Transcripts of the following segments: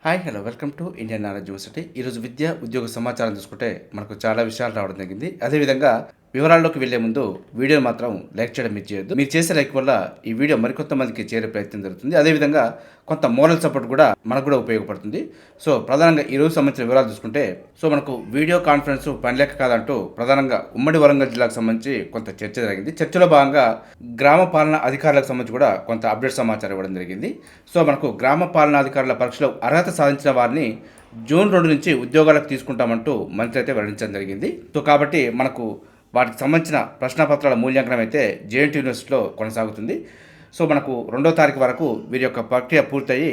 Hi hello welcome to Indian knowledge university. ఈరోజు విద్య ఉద్యోగ సమాచారం చూసుకుంటే మనకు చాలా విషయాలు రావడం జరిగింది. అదేవిధంగా వివరాల్లోకి వెళ్లే ముందు వీడియో మాత్రం లైక్ చేయడం మీరు చేయొద్దు. మీరు చేసే లైక్ వల్ల ఈ వీడియో మరికొంత మందికి చేరే ప్రయత్నం జరుగుతుంది. అదేవిధంగా కొంత మోరల్ సపోర్ట్ కూడా మనకు కూడా ఉపయోగపడుతుంది. సో ప్రధానంగా ఈ రోజు సంబంధించిన వివరాలు చూసుకుంటే మనకు వీడియో కాన్ఫరెన్స్ పని లెక్క కాదంటూ ప్రధానంగా ఉమ్మడి వరంగల్ జిల్లాకు సంబంధించి కొంత చర్చ జరిగింది. చర్చలో భాగంగా గ్రామ పాలనా అధికారులకు సంబంధించి కూడా కొంత అప్డేట్ సమాచారం ఇవ్వడం జరిగింది. మనకు గ్రామ పాలనా అధికారుల పరీక్షలో అర్హత సాధించిన వారిని జూన్ 2 నుంచి ఉద్యోగాలకు తీసుకుంటామంటూ మంత్రి అయితే వెల్లడించడం జరిగింది. కాబట్టి మనకు వాటికి సంబంధించిన ప్రశ్నపత్రాల మూల్యాంకనం అయితే జేఎన్టీ యూనివర్సిటీలో కొనసాగుతుంది. మనకు 2వ తారీఖు వరకు వీరి యొక్క ప్రక్రియ పూర్తయి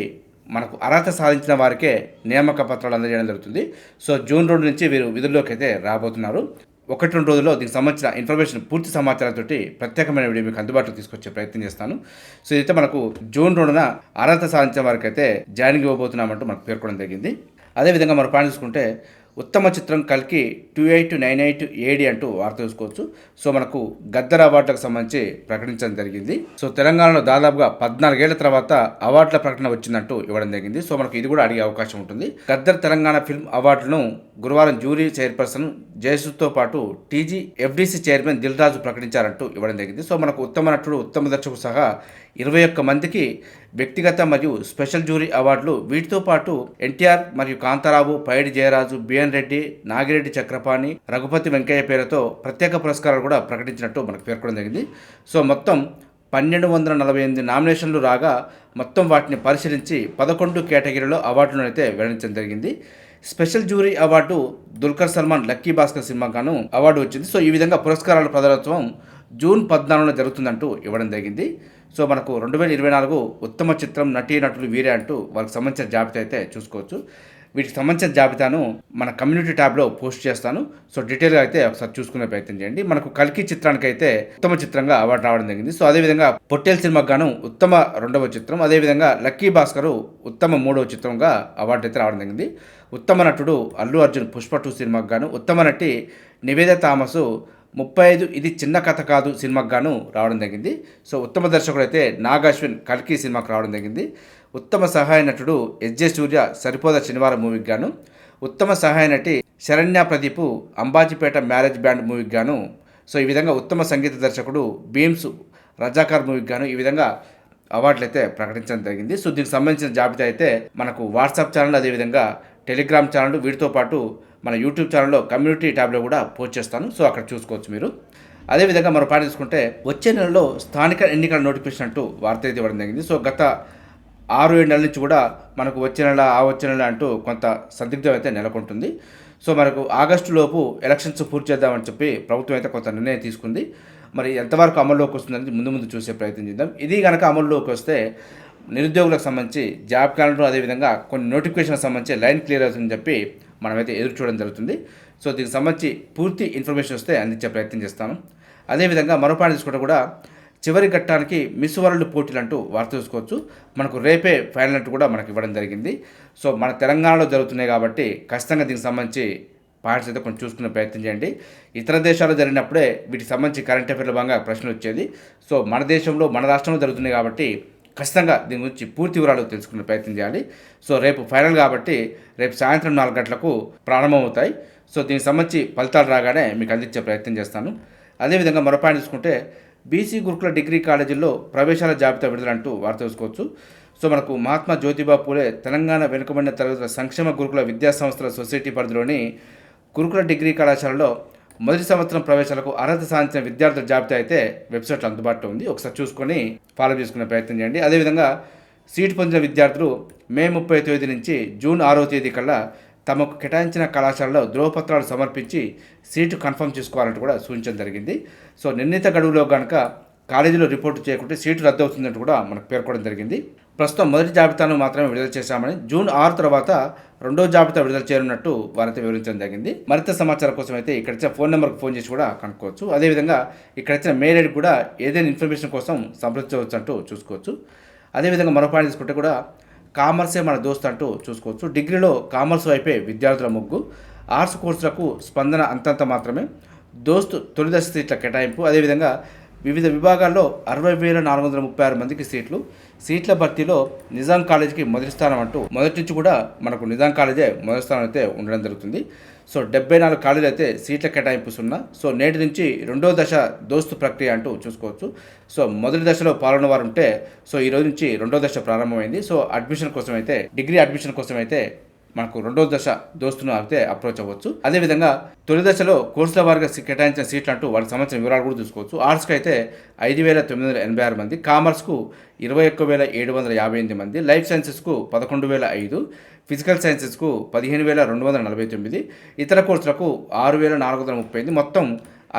మనకు అర్హత సాధించిన వారికే నియామక పత్రాలు అందజేయడం జరుగుతుంది. జూన్ 2 నుంచి వీరు విధుల్లోకి అయితే రాబోతున్నారు. 1-2 రోజుల్లో దీనికి సంబంధించిన ఇన్ఫర్మేషన్ పూర్తి సమాచారంతో ప్రత్యేకమైన వీడియో మీకు అందుబాటులో తీసుకొచ్చే ప్రయత్నం చేస్తాను. ఇదైతే మనకు జూన్ 2న అర్హత సాధించిన వారికి అయితే జాయినింగ్ ఇవ్వబోతున్నామంటూ మనకు పేర్కొనడం జరిగింది. అదేవిధంగా మనం పాయింట్ చూసుకుంటే ఉత్తమ చిత్రం కల్కి 2898 ఏడి అంటూ వార్త చూసుకోవచ్చు. మనకు గద్దర్ అవార్డులకు సంబంధించి ప్రకటించడం జరిగింది. తెలంగాణలో దాదాపుగా 14 ఏళ్ల తర్వాత అవార్డుల ప్రకటన వచ్చిందంటూ ఇవ్వడం జరిగింది. మనకు ఇది కూడా అడిగే అవకాశం ఉంటుంది. గద్దర్ తెలంగాణ ఫిల్మ్ అవార్డులను గురువారం జ్యూరీ చైర్పర్సన్ జయసుతో పాటు TG FDC chairman Dil Raju ప్రకటించారంటూ ఇవ్వడం జరిగింది. మనకు ఉత్తమ నటుడు, ఉత్తమ దర్శకుడు సహా 21 మందికి వ్యక్తిగత మరియు స్పెషల్ జ్యూరీ అవార్డులు, వీటితో పాటు ఎన్టీఆర్ మరియు కాంతారావు, పైడి జయరాజు, బిఎన్ రెడ్డి, నాగిరెడ్డి చక్రపాణి, రఘుపతి వెంకయ్య పేరుతో ప్రత్యేక పురస్కారాలు కూడా ప్రకటించినట్టు మనకు పేర్కొనడం జరిగింది. మొత్తం 1248 నామినేషన్లు రాగా మొత్తం వాటిని పరిశీలించి 11 కేటగిరీలో అవార్డులను అయితే వెల్లడించడం జరిగింది. Special jury award Dulquer Salman lucky Bhaskar సినిమాకు గాను అవార్డు వచ్చింది. ఈ విధంగా పురస్కారాల ప్రదానోత్సవం జూన్ 14న జరుగుతుందంటూ ఇవ్వడం జరిగింది. మనకు 2024 ఉత్తమ చిత్రం, నటీ నటులు వీరే అంటూ వాళ్ళకి సంబంధించిన జాబితా అయితే చూసుకోవచ్చు. వీటికి సంబంధించిన జాబితాను మన కమ్యూనిటీ ట్యాబ్లో పోస్ట్ చేస్తాను. డీటెయిల్గా అయితే ఒకసారి చూసుకునే ప్రయత్నం చేయండి. మనకు కల్కి చిత్రానికి అయితే ఉత్తమ చిత్రంగా అవార్డు రావడం జరిగింది. అదేవిధంగా పొట్టేల్ సినిమాకు గాను ఉత్తమ 2వ చిత్రం, అదేవిధంగా లక్కీ భాస్కర్ ఉత్తమ 3వ చిత్రంగా అవార్డు అయితే రావడం జరిగింది. ఉత్తమ నటుడు అల్లు అర్జున్ పుష్ప 2 సినిమాకు గాను, ఉత్తమ నటి నివేద థామస్ 35 ఇది చిన్న కథ కాదు సినిమాకు గాను రావడం జరిగింది. ఉత్తమ దర్శకుడు అయితే నాగ్ అశ్విన్ కల్కి సినిమాకు రావడం జరిగింది. ఉత్తమ సహాయ నటుడు ఎస్జే సూర్య సరిపోద శనివారం మూవీకి గాను, ఉత్తమ సహాయ నటి శరణ్య ప్రదీప్ అంబాజీపేట మ్యారేజ్ బ్యాండ్ మూవీకి గాను, ఈ విధంగా ఉత్తమ సంగీత దర్శకుడు భీమ్స్ రజాకార్ మూవీకి గాను ఈ విధంగా అవార్డులు అయితే ప్రకటించడం జరిగింది. దీనికి సంబంధించిన జాబితా అయితే మనకు వాట్సాప్ ఛానల్, అదేవిధంగా టెలిగ్రామ్ ఛానల్, వీటితో పాటు మన యూట్యూబ్ ఛానల్లో కమ్యూనిటీ ట్యాబ్లో కూడా పోస్ట్ చేస్తాను. అక్కడ చూసుకోవచ్చు మీరు. అదేవిధంగా మనం పాట తీసుకుంటే వచ్చే నెలలో స్థానిక ఎన్నికల నోటిఫికేషన్ అంటూ వార్త అయితే ఇవ్వడం జరిగింది. గత 6-7 నెలల నుంచి కూడా మనకు వచ్చే నెల అంటూ కొంత సందిగ్ధం అయితే నెలకొంటుంది. మనకు ఆగస్టులోపు ఎలక్షన్స్ పూర్తి చేద్దామని చెప్పి ప్రభుత్వం అయితే కొంత నిర్ణయం తీసుకుంది. మరి ఎంతవరకు అమల్లోకి వస్తుందని ముందు చూసే ప్రయత్నం చేద్దాం. ఇది కనుక అమల్లోకి వస్తే నిరుద్యోగులకు సంబంధించి జాబ్ క్యాలెండర్, అదేవిధంగా కొన్ని నోటిఫికేషన్కి సంబంధించి లైన్ క్లియర్ అవుతుందని చెప్పి మనమైతే ఎదురు చూడడం జరుగుతుంది. దీనికి సంబంధించి పూర్తి ఇన్ఫర్మేషన్ వస్తే అందించే ప్రయత్నం చేస్తాను. అదేవిధంగా మరో పాయింట్ తీసుకుంటే కూడా చివరి ఘట్టానికి మిస్ వరల్డ్ పోటీలు అంటూ వార్త చూసుకోవచ్చు. మనకు రేపే ఫైనల్ అంటూ కూడా మనకు ఇవ్వడం జరిగింది. మన తెలంగాణలో జరుగుతున్నాయి కాబట్టి ఖచ్చితంగా దీనికి సంబంధించి పాయింట్స్ అయితే కొంచెం చూసుకునే ప్రయత్నం చేయండి. ఇతర దేశాల్లో జరిగినప్పుడే వీటికి సంబంధించి కరెంట్ అఫైర్ల భాగంగా ప్రశ్నలు వచ్చేది. మన దేశంలో, మన రాష్ట్రంలో జరుగుతున్నాయి కాబట్టి ఖచ్చితంగా దీని గురించి పూర్తి వివరాలు తెలుసుకునే ప్రయత్నం చేయాలి. రేపు ఫైనల్ కాబట్టి రేపు సాయంత్రం 4 గంటలకు ప్రారంభమవుతాయి. దీనికి సంబంధించి ఫలితాలు రాగానే మీకు అందించే ప్రయత్నం చేస్తాను. అదేవిధంగా మరో పాయింట్ చూసుకుంటే బీసీ గురుకుల డిగ్రీ కాలేజీల్లో ప్రవేశాల జాబితా విడుదలంటూ వార్త చూసుకోవచ్చు. మనకు మహాత్మా జ్యోతిబా పూలే తెలంగాణ వెనుకబడిన తరగతుల సంక్షేమ గురుకుల విద్యా సంస్థల సొసైటీ పరిధిలోని గురుకుల డిగ్రీ కళాశాలలో మొదటి సంవత్సరం ప్రవేశాలకు అర్హత సాధించిన విద్యార్థుల జాబితా అయితే వెబ్సైట్లో అందుబాటులో ఉంది. ఒకసారి చూసుకొని ఫాలో చేసుకునే ప్రయత్నం చేయండి. అదేవిధంగా సీటు పొందిన విద్యార్థులు మే 30వ తేదీ నుంచి జూన్ 6వ తేదీ కల్లా తమకు కేటాయించిన కళాశాలలో ధ్రువపత్రాలు సమర్పించి సీటు కన్ఫర్మ్ చేసుకోవాలంటూ కూడా సూచించడం జరిగింది. నిర్ణీత గడువులో కనుక కాలేజీలో రిపోర్టు చేయకుంటే సీటు రద్దు అవుతుందంటూ కూడా మనకు పేర్కొనడం జరిగింది. ప్రస్తుతం మొదటి జాబితాను మాత్రమే విడుదల చేశామని, జూన్ 6 తర్వాత 2వ జాబితా విడుదల చేయనున్నట్టు వారైతే వివరించడం జరిగింది. మరింత సమాచారం కోసం అయితే ఇక్కడ ఇచ్చిన ఫోన్ నెంబర్కి ఫోన్ చేసి కూడా కనుక్కోవచ్చు. అదేవిధంగా ఇక్కడ ఇచ్చిన మెయిల్ ఐడి కూడా ఏదైనా ఇన్ఫర్మేషన్ కోసం సంప్రదించవచ్చు అంటూ చూసుకోవచ్చు. అదేవిధంగా మరో పాయింట్ తీసుకుంటే కూడా కామర్సే మన దోస్త్ అంటూ చూసుకోవచ్చు. డిగ్రీలో కామర్స్ వైపే విద్యార్థుల మొగ్గు, ఆర్ట్స్ కోర్సులకు స్పందన అంతంత మాత్రమే, దోస్త్ తొలిదశ సీట్ల కేటాయింపు, అదేవిధంగా వివిధ విభాగాల్లో 60,436 మందికి సీట్ల భర్తీలో నిజాం కాలేజీకి మొదటి స్థానం అంటూ మొదటి నుంచి కూడా మనకు నిజాం కాలేజే మొదటి స్థానం అయితే ఉండడం జరుగుతుంది. సో 74 కాలేజీలు అయితే సీట్ల కేటాయింపు సున్నా. సో నేటి నుంచి రెండో దశ దోస్తు ప్రక్రియ అంటూ చూసుకోవచ్చు. సో మొదటి దశలో పాల్గొన్న వారు ఉంటే సో ఈ రోజు నుంచి రెండో దశ ప్రారంభమైంది. సో అడ్మిషన్ కోసం అయితే డిగ్రీ అడ్మిషన్ కోసం అయితే మనకు రెండో దశ దోస్తును అయితే అప్రోచ్ అవ్వచ్చు. అదేవిధంగా తొలి దశలో కోర్సుల వారిగా కేటాయించిన సీట్లు అంటూ వారికి సంబంధించిన వివరాలు కూడా చూసుకోవచ్చు. ఆర్ట్స్కి అయితే 5,986 మంది, కామర్స్కు 21,758 మంది, లైఫ్ సైన్సెస్కు 11,005, ఫిజికల్ సైన్సెస్కు 15,249, ఇతర కోర్సులకు 6,438, మొత్తం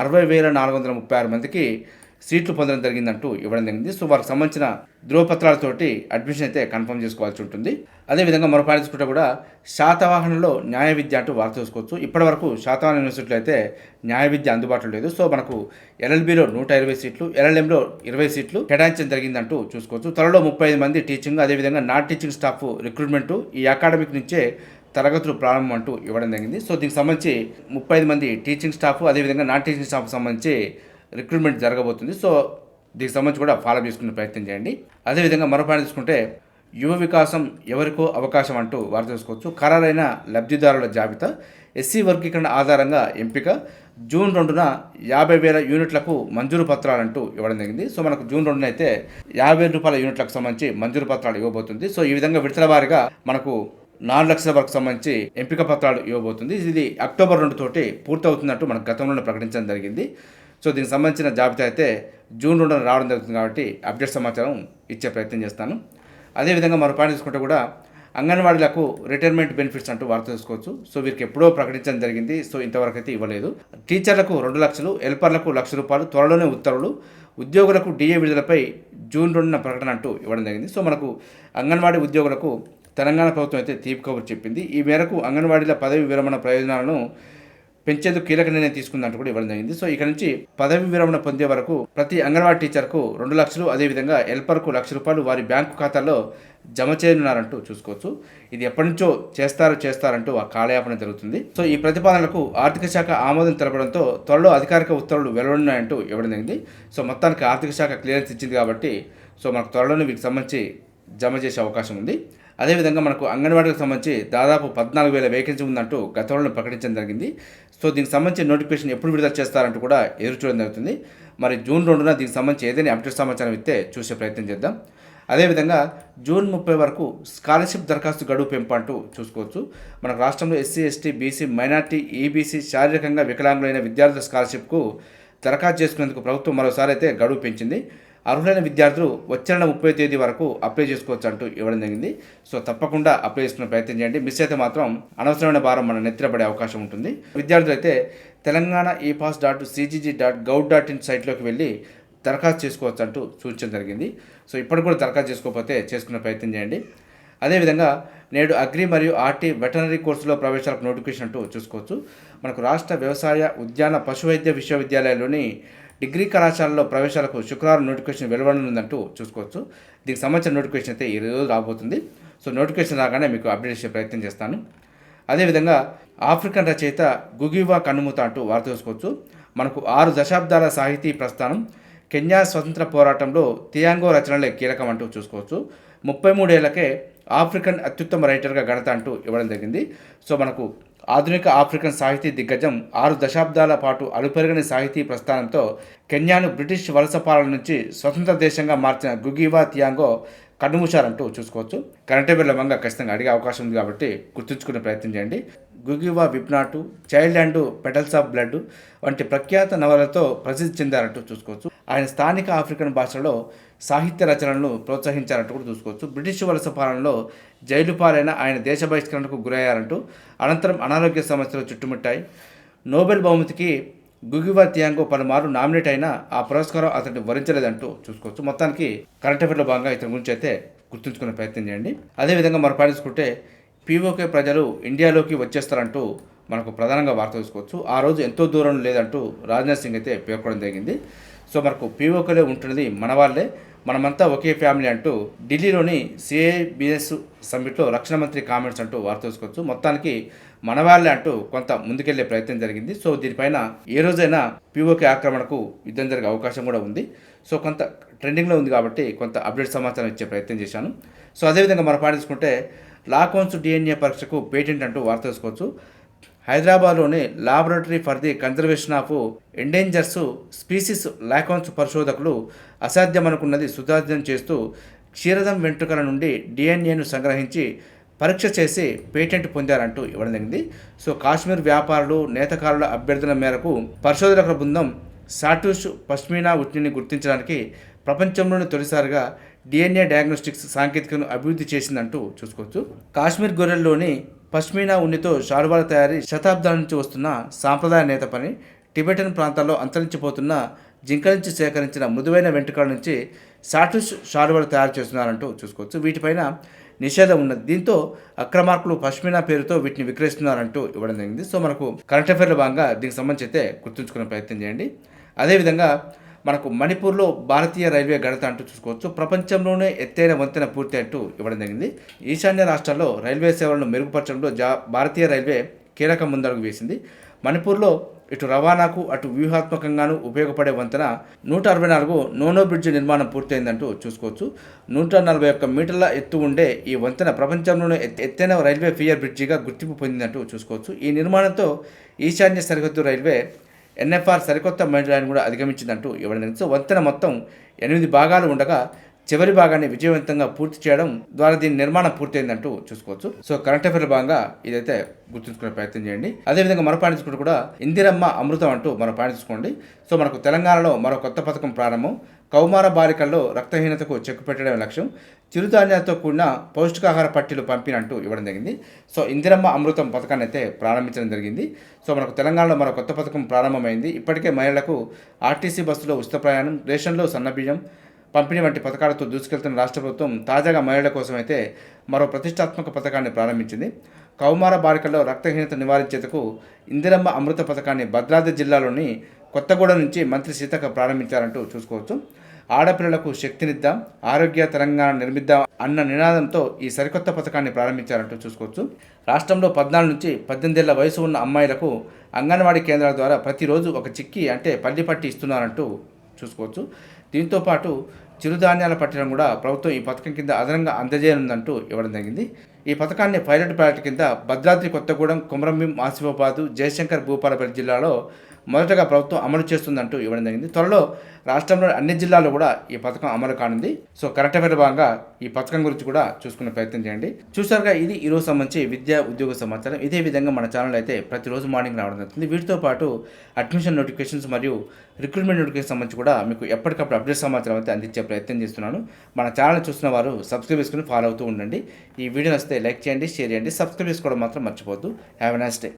60,436 మందికి సీట్లు పొందడం జరిగిందంటూ ఇవ్వడం జరిగింది. సో వారికి సంబంధించిన ధృవపత్రాలతోటి అడ్మిషన్ అయితే కన్ఫర్మ్ చేసుకోవాల్సి ఉంటుంది. అదేవిధంగా మరో పాయింట్ చూసుకుంటే కూడా శాతవాహనంలో న్యాయ విద్య అంటూ వార్త చూసుకోవచ్చు. ఇప్పటివరకు శాతవాహన యూనివర్సిటీలో అయితే న్యాయ విద్య అందుబాటులో లేదు. సో మనకు ఎల్ఎల్బిలో 120 సీట్లు, ఎల్ఎల్ఎంలో 20 సీట్లు కేటాయించడం జరిగిందంటూ చూసుకోవచ్చు. త్వరలో 35 మంది టీచింగ్, అదేవిధంగా నాన్ టీచింగ్ స్టాఫ్ రిక్రూట్మెంటు ఈ అకాడమిక్ నుంచే తరగతులు ప్రారంభం అంటూ ఇవ్వడం జరిగింది. సో దీనికి సంబంధించి 35 మంది టీచింగ్ స్టాఫ్, అదేవిధంగా నాన్ టీచింగ్ స్టాఫ్ సంబంధించి రిక్రూట్మెంట్ జరగబోతుంది. సో దీనికి సంబంధించి కూడా ఫాలో చేసుకునే ప్రయత్నం చేయండి. అదేవిధంగా మరో పాయింట్ తీసుకుంటే యువ వికాసం ఎవరికో అవకాశం అంటూ వార్త చూసుకోవచ్చు. ఖరారైన లబ్ధిదారుల జాబితా, ఎస్సీ వర్గీకరణ ఆధారంగా ఎంపిక, జూన్ 2న 50,000 యూనిట్లకు మంజూరు పత్రాలంటూ ఇవ్వడం జరిగింది. సో మనకు జూన్ 2న అయితే 50,000 రూపాయల యూనిట్లకు సంబంధించి మంజూరు పత్రాలు ఇవ్వబోతుంది. సో ఈ విధంగా విడతల వారీగా మనకు 4 లక్షల వరకు సంబంధించి ఎంపిక పత్రాలు ఇవ్వబోతుంది. ఇది అక్టోబర్ 2 తోటి పూర్తవుతుందంటూ మనకు గతంలోనే ప్రకటించడం జరిగింది. సో దీనికి సంబంధించిన జాబితా అయితే జూన్ 2న రావడం జరుగుతుంది కాబట్టి అప్డేట్ సమాచారం ఇచ్చే ప్రయత్నం చేస్తాను. అదేవిధంగా మరో పాయింట్ తీసుకుంటే కూడా అంగన్వాడీలకు రిటైర్మెంట్ బెనిఫిట్స్ అంటూ వార్త చూసుకోవచ్చు. సో వీరికి ఎప్పుడో ప్రకటించడం జరిగింది. సో ఇంతవరకు అయితే ఇవ్వలేదు. టీచర్లకు 2 లక్షలు, హెల్పర్లకు 1,00,000 రూపాయలు, త్వరలోనే ఉత్తర్వులు, ఉద్యోగులకు డిఏ విడుదలపై జూన్ 2న ప్రకటన అంటూ ఇవ్వడం జరిగింది. సో మనకు అంగన్వాడీ ఉద్యోగులకు తెలంగాణ ప్రభుత్వం అయితే తీపి కబురు చెప్పింది. ఈ మేరకు అంగన్వాడీల పదవి విరమణ ప్రయోజనాలను పెంచేందుకు కీలక నిర్ణయం తీసుకుందంటూ కూడా ఇవ్వడం జరిగింది. సో ఇక్కడ నుంచి పదవి విరమణ పొందే వరకు ప్రతి అంగన్వాడీ టీచర్కు 2 లక్షలు, అదేవిధంగా హెల్పర్కు 1,00,000 రూపాయలు వారి బ్యాంకు ఖాతాల్లో జమ చేయనున్నారంటూ చూసుకోవచ్చు. ఇది ఎప్పటి నుంచో చేస్తారంటూ ఆ కాలయాపన జరుగుతుంది. సో ఈ ప్రతిపాదనలకు ఆర్థిక శాఖ ఆమోదం తెలపడంతో త్వరలో అధికారిక ఉత్తర్వులు వెలువడినాయంటూ ఇవ్వడం జరిగింది. సో మొత్తానికి ఆర్థిక శాఖ క్లియరెన్స్ ఇచ్చింది కాబట్టి సో మనకు త్వరలోనే వీటికి సంబంధించి జమ చేసే అవకాశం ఉంది. అదేవిధంగా మనకు అంగన్వాడీకి సంబంధించి దాదాపు 14,000 వేకెన్సీ ఉందంటూ గతంలో ప్రకటించడం జరిగింది. సో దీనికి సంబంధించి నోటిఫికేషన్ ఎప్పుడు విడుదల చేస్తారంటూ కూడా ఎదురు చూడడం జరుగుతుంది. మరి జూన్ 2న దీనికి సంబంధించి ఏదైనా అప్డేట్ సమాచారం ఇస్తే చూసే ప్రయత్నం చేద్దాం. అదేవిధంగా జూన్ 30 వరకు స్కాలర్షిప్ దరఖాస్తు గడువు పెంపు అంటూ చూసుకోవచ్చు. మనకు రాష్ట్రంలో SC, ST, BC, minority, EBC, శారీరకంగా వికలాంగులైన విద్యార్థుల స్కాలర్షిప్కు దరఖాస్తు చేసుకునేందుకు ప్రభుత్వం మరోసారి అయితే గడువు పెంచింది. అర్హులైన విద్యార్థులు వచ్చే నెల 30 తేదీ వరకు అప్లై చేసుకోవచ్చు అంటూ ఇవ్వడం జరిగింది. సో తప్పకుండా అప్లై చేసుకునే ప్రయత్నం చేయండి. మిస్ అయితే మాత్రం అనవసరమైన భారం మన నెత్తిన పడే అవకాశం ఉంటుంది. విద్యార్థులు అయితే తెలంగాణ epass.cgg.gov.in సైట్లోకి వెళ్ళి దరఖాస్తు చేసుకోవచ్చు అంటూ సూచించడం జరిగింది. సో ఇప్పటికి కూడా దరఖాస్తు చేసుకోకపోతే చేసుకునే ప్రయత్నం చేయండి. అదేవిధంగా నేడు అగ్రి మరియు ఆర్టీ వెటనరీ కోర్సులో ప్రవేశాలకు నోటిఫికేషన్ అంటూ చూసుకోవచ్చు. మనకు రాష్ట్ర వ్యవసాయ, ఉద్యాన, పశువైద్య విశ్వవిద్యాలయాల్లోని డిగ్రీ కళాశాలలో ప్రవేశాలకు శుక్రవారం నోటిఫికేషన్ వెలువడనుందంటూ చూసుకోవచ్చు. దీనికి సంబంధించిన నోటిఫికేషన్ అయితే ఈ రోజు రాబోతుంది. సో నోటిఫికేషన్ రాగానే మీకు అప్డేట్ చేసే ప్రయత్నం చేస్తాను. అదేవిధంగా ఆఫ్రికన్ రచయిత గుగివా కన్నుమూత అంటూ వార్త చూసుకోవచ్చు. మనకు 6 దశాబ్దాల సాహితీ ప్రస్థానం, కెన్యా స్వతంత్ర పోరాటంలో థియాంగో రచనలే కీలకం అంటూ చూసుకోవచ్చు. 33 ఏళ్లకే ఆఫ్రికన్ అత్యుత్తమ రైటర్గా ఘనత అంటూ ఇవ్వడం జరిగింది. సో మనకు ఆధునిక ఆఫ్రికన్ సాహితీ దిగ్గజం 6 దశాబ్దాల పాటు అలుపెరగని సాహితీ ప్రస్థానంతో కెన్యాను బ్రిటిష్ వలస పాలన నుంచి స్వతంత్ర దేశంగా మార్చిన గుగివా థియాంగో కన్నుమూశారంటూ చూసుకోవచ్చు. కరెంట్ అఫైర్ల మంగా ఖచ్చితంగా అడిగే అవకాశం ఉంది కాబట్టి గుర్తుంచుకునే ప్రయత్నం చేయండి. గుగివా విప్నాటు, child and petals of blood వంటి ప్రఖ్యాత నవలతో ప్రసిద్ధి చెందారంటూ చూసుకోవచ్చు. ఆయన స్థానిక ఆఫ్రికన్ భాషలో సాహిత్య రచనలను ప్రోత్సహించారంటూ కూడా చూసుకోవచ్చు. బ్రిటిష్ వలస పాలనలో జైలు పాలైన ఆయన దేశ బహిష్కరణకు గురయ్యారంటూ, అనంతరం అనారోగ్య సమస్యలు చుట్టుముట్టాయి. నోబెల్ బహుమతికి గుగివా థియాంగో పలుమార్లు నామినేట్ అయినా ఆ పురస్కారం అతన్ని వరించలేదంటూ చూసుకోవచ్చు. మొత్తానికి కరెంట్ అఫైర్లో భాగంగా ఇతని గురించి అయితే గుర్తుంచుకునే ప్రయత్నం చేయండి. అదేవిధంగా మనం పాటించుకుంటే పీఓకే ప్రజలు ఇండియాలోకి వచ్చేస్తారంటూ మనకు ప్రధానంగా వార్త చూసుకోవచ్చు. ఆ రోజు ఎంతో దూరం లేదంటూ రాజ్నాథ్ సింగ్ అయితే పేర్కొనడం జరిగింది. సో మనకు పీఓకేలో ఉంటున్నది మన వాళ్ళే, మనమంతా ఒకే ఫ్యామిలీ అంటూ ఢిల్లీలోని సిఐబిఎస్ సమ్మిట్లో రక్షణ మంత్రి కామెంట్స్ అంటూ వార్త చూసుకోవచ్చు. మొత్తానికి మన వాళ్ళే అంటూ కొంత ముందుకెళ్లే ప్రయత్నం జరిగింది. సో దీనిపైన ఏ రోజైనా పీఓకే ఆక్రమణకు యుద్ధం జరిగే అవకాశం కూడా ఉంది. సో కొంత ట్రెండింగ్లో ఉంది కాబట్టి కొంత అప్డేట్ సమాచారం ఇచ్చే ప్రయత్నం చేశాను. సో అదేవిధంగా మనం పాటించుకుంటే లాకోన్స్ డిఎన్ఏ పరీక్షకు పేటెంట్ అంటూ వార్త చూసుకోవచ్చు. హైదరాబాద్లోని laboratory for the conservation of endangered species LaCONES పరిశోధకులు అసాధ్యమనుకున్నది సుసాధ్యం చేస్తూ క్షీరదం వెంట్రుకల నుండి డిఎన్ఏను సంగ్రహించి పరీక్ష చేసి పేటెంట్ పొందారంటూ ఇవ్వడం జరిగింది. సో కాశ్మీర్ వ్యాపారులు నేతకారుల అభ్యర్థన మేరకు పరిశోధకుల బృందం సాటూష్ పష్మీనా ఉట్టిని గుర్తించడానికి ప్రపంచంలోని తొలిసారిగా డిఎన్ఏ డయాగ్నోస్టిక్స్ సాంకేతికను అభివృద్ధి చేసిందంటూ చూసుకోవచ్చు. కాశ్మీర్ గొర్రెల్లోని పష్మీనా ఉన్నితో షాల్వాల తయారీ శతాబ్దాల నుంచి వస్తున్న సాంప్రదాయ నేత పని. టిబెటన్ ప్రాంతాల్లో అంతరించిపోతున్న జింక నుంచి సేకరించిన మృదువైన వెంట్రుకల నుంచి సాటూష్ షాల్వాలు తయారు చేస్తున్నారంటూ చూసుకోవచ్చు. వీటిపైన నిషేధం ఉన్నది. దీంతో అక్రమార్కులు పష్మీనా పేరుతో వీటిని విక్రయిస్తున్నారంటూ ఇవ్వడం జరిగింది. సో మనకు కరెంట్ అఫైర్లో భాగంగా దీనికి సంబంధించి అయితే గుర్తుంచుకునే ప్రయత్నం చేయండి. అదేవిధంగా మనకు మణిపూర్లో భారతీయ రైల్వే గణత అంటూ చూసుకోవచ్చు. ప్రపంచంలోనే ఎత్తైన వంతెన పూర్తి అంటూ ఇవ్వడం జరిగింది. ఈశాన్య రాష్ట్రాల్లో రైల్వే సేవలను మెరుగుపరచడంలో భారతీయ రైల్వే కీలక ముందడుగు వేసింది. మణిపూర్లో ఇటు రవాణాకు అటు వ్యూహాత్మకంగాను ఉపయోగపడే వంతెన 164 నోనో బ్రిడ్జ్ నిర్మాణం పూర్తయిందంటూ చూసుకోవచ్చు. 141 మీటర్ల ఎత్తు ఉండే ఈ వంతెన ప్రపంచంలోనే ఎత్తైన రైల్వే ఫియర్ బ్రిడ్జిగా గుర్తింపు పొందిందంటూ చూసుకోవచ్చు. ఈ నిర్మాణంతో ఈశాన్య సరిహద్దు రైల్వే ఎన్ఎఫ్ఆర్ సరికొత్త మైలురాయిని కూడా అధిగమించిందంటూ ఇవ్వడం జరిగింది. సో వంతెన మొత్తం 8 భాగాలు ఉండగా చివరి భాగాన్ని విజయవంతంగా పూర్తి చేయడం ద్వారా దీని నిర్మాణం పూర్తయిందంటూ చూసుకోవచ్చు. సో కరెంట్ అఫైర్ భాగంగా ఇదైతే గుర్తుంచుకునే ప్రయత్నం చేయండి. అదేవిధంగా మరో పాయింట్ చూసుకుంటూ కూడా ఇందిరమ్మ అమృతం అంటూ మరో పాయింట్ చూసుకోండి. సో మనకు తెలంగాణలో మరో కొత్త పథకం ప్రారంభం. కౌమార బాలికల్లో రక్తహీనతకు చెక్కు పెట్టడం లక్ష్యం. చిరుధాన్యాలతో కూడిన పౌష్టికాహార పట్టీలు పంపిణీ ఇవ్వడం జరిగింది. సో ఇందిరమ్మ అమృతం పథకాన్ని అయితే ప్రారంభించడం జరిగింది. సో మనకు తెలంగాణలో మరో కొత్త పథకం ప్రారంభమైంది. ఇప్పటికే మహిళలకు ఆర్టీసీ బస్సులో ఉచిత ప్రయాణం, రేషన్లో సన్నబియ్యం పంపిణీ వంటి పథకాలతో దూసుకెళ్తున్న రాష్ట్ర ప్రభుత్వం తాజాగా మహిళల కోసం అయితే మరో ప్రతిష్టాత్మక పథకాన్ని ప్రారంభించింది. కౌమార బాలికల్లో రక్తహీనత నివారించేందుకు ఇందిరమ్మ అమృత పథకాన్ని భద్రాద్రి జిల్లాలోని కొత్తగూడెం నుంచి మంత్రి సీతక్క ప్రారంభించారంటూ చూసుకోవచ్చు. ఆడపిల్లలకు శక్తినిద్దాం, ఆరోగ్య తెలంగాణ నిర్మిద్దాం అన్న నినాదంతో ఈ సరికొత్త పథకాన్ని ప్రారంభించారంటూ చూసుకోవచ్చు. రాష్ట్రంలో 14 నుంచి 18 ఏళ్ల వయసు ఉన్న అమ్మాయిలకు అంగన్వాడీ కేంద్రాల ద్వారా ప్రతిరోజు ఒక చిక్కీ అంటే పల్లి పట్టి ఇస్తున్నారంటూ చూసుకోవచ్చు. దీంతోపాటు చిరుధాన్యాల పట్టణం కూడా ప్రభుత్వం ఈ పథకం కింద అదనంగా అందజేయనుందంటూ ఇవ్వడం జరిగింది. ఈ పథకాన్ని పైలట్ ప్రాజెక్టు కింద భద్రాద్రి కొత్తగూడెం, కొమరంభీం, ఆసిఫాబాదు, జయశంకర్ భూపాలపల్లి జిల్లాలో మొదటగా ప్రభుత్వం అమలు చేస్తుందంటూ ఇవ్వడం జరిగింది. త్వరలో రాష్ట్రంలోని అన్ని జిల్లాల్లో కూడా ఈ పథకం అమలు కానుంది. సో కరెంట్ అఫైర్ భాగంగా ఈ పథకం గురించి కూడా చూసుకునే ప్రయత్నం చేయండి. చూసారుగా, ఇది ఈరోజు సంబంధించి విద్యా ఉద్యోగ సమాచారం. ఇదే విధంగా మన ఛానల్ అయితే ప్రతిరోజు మార్నింగ్ రావడం జరుగుతుంది. వీటితో పాటు అడ్మిషన్ నోటిఫికేషన్స్ మరియు రిక్రూట్మెంట్ నోటిఫికేషన్ సంబంధించి కూడా మీకు ఎప్పటికప్పుడు అప్డేట్ సమాచారం అయితే అందించే ప్రయత్నం చేస్తున్నాను. మన ఛానల్ చూస్తున్న వారు సబ్స్క్రైబ్ చేసుకుని ఫాలో అవుతూ ఉండండి. ఈ వీడియో వస్తే లైక్ చేయండి, షేర్ చేయండి, సబ్స్క్రైబ్ చేసుకోవడం మాత్రం మర్చిపోవద్దు. Have a nice day.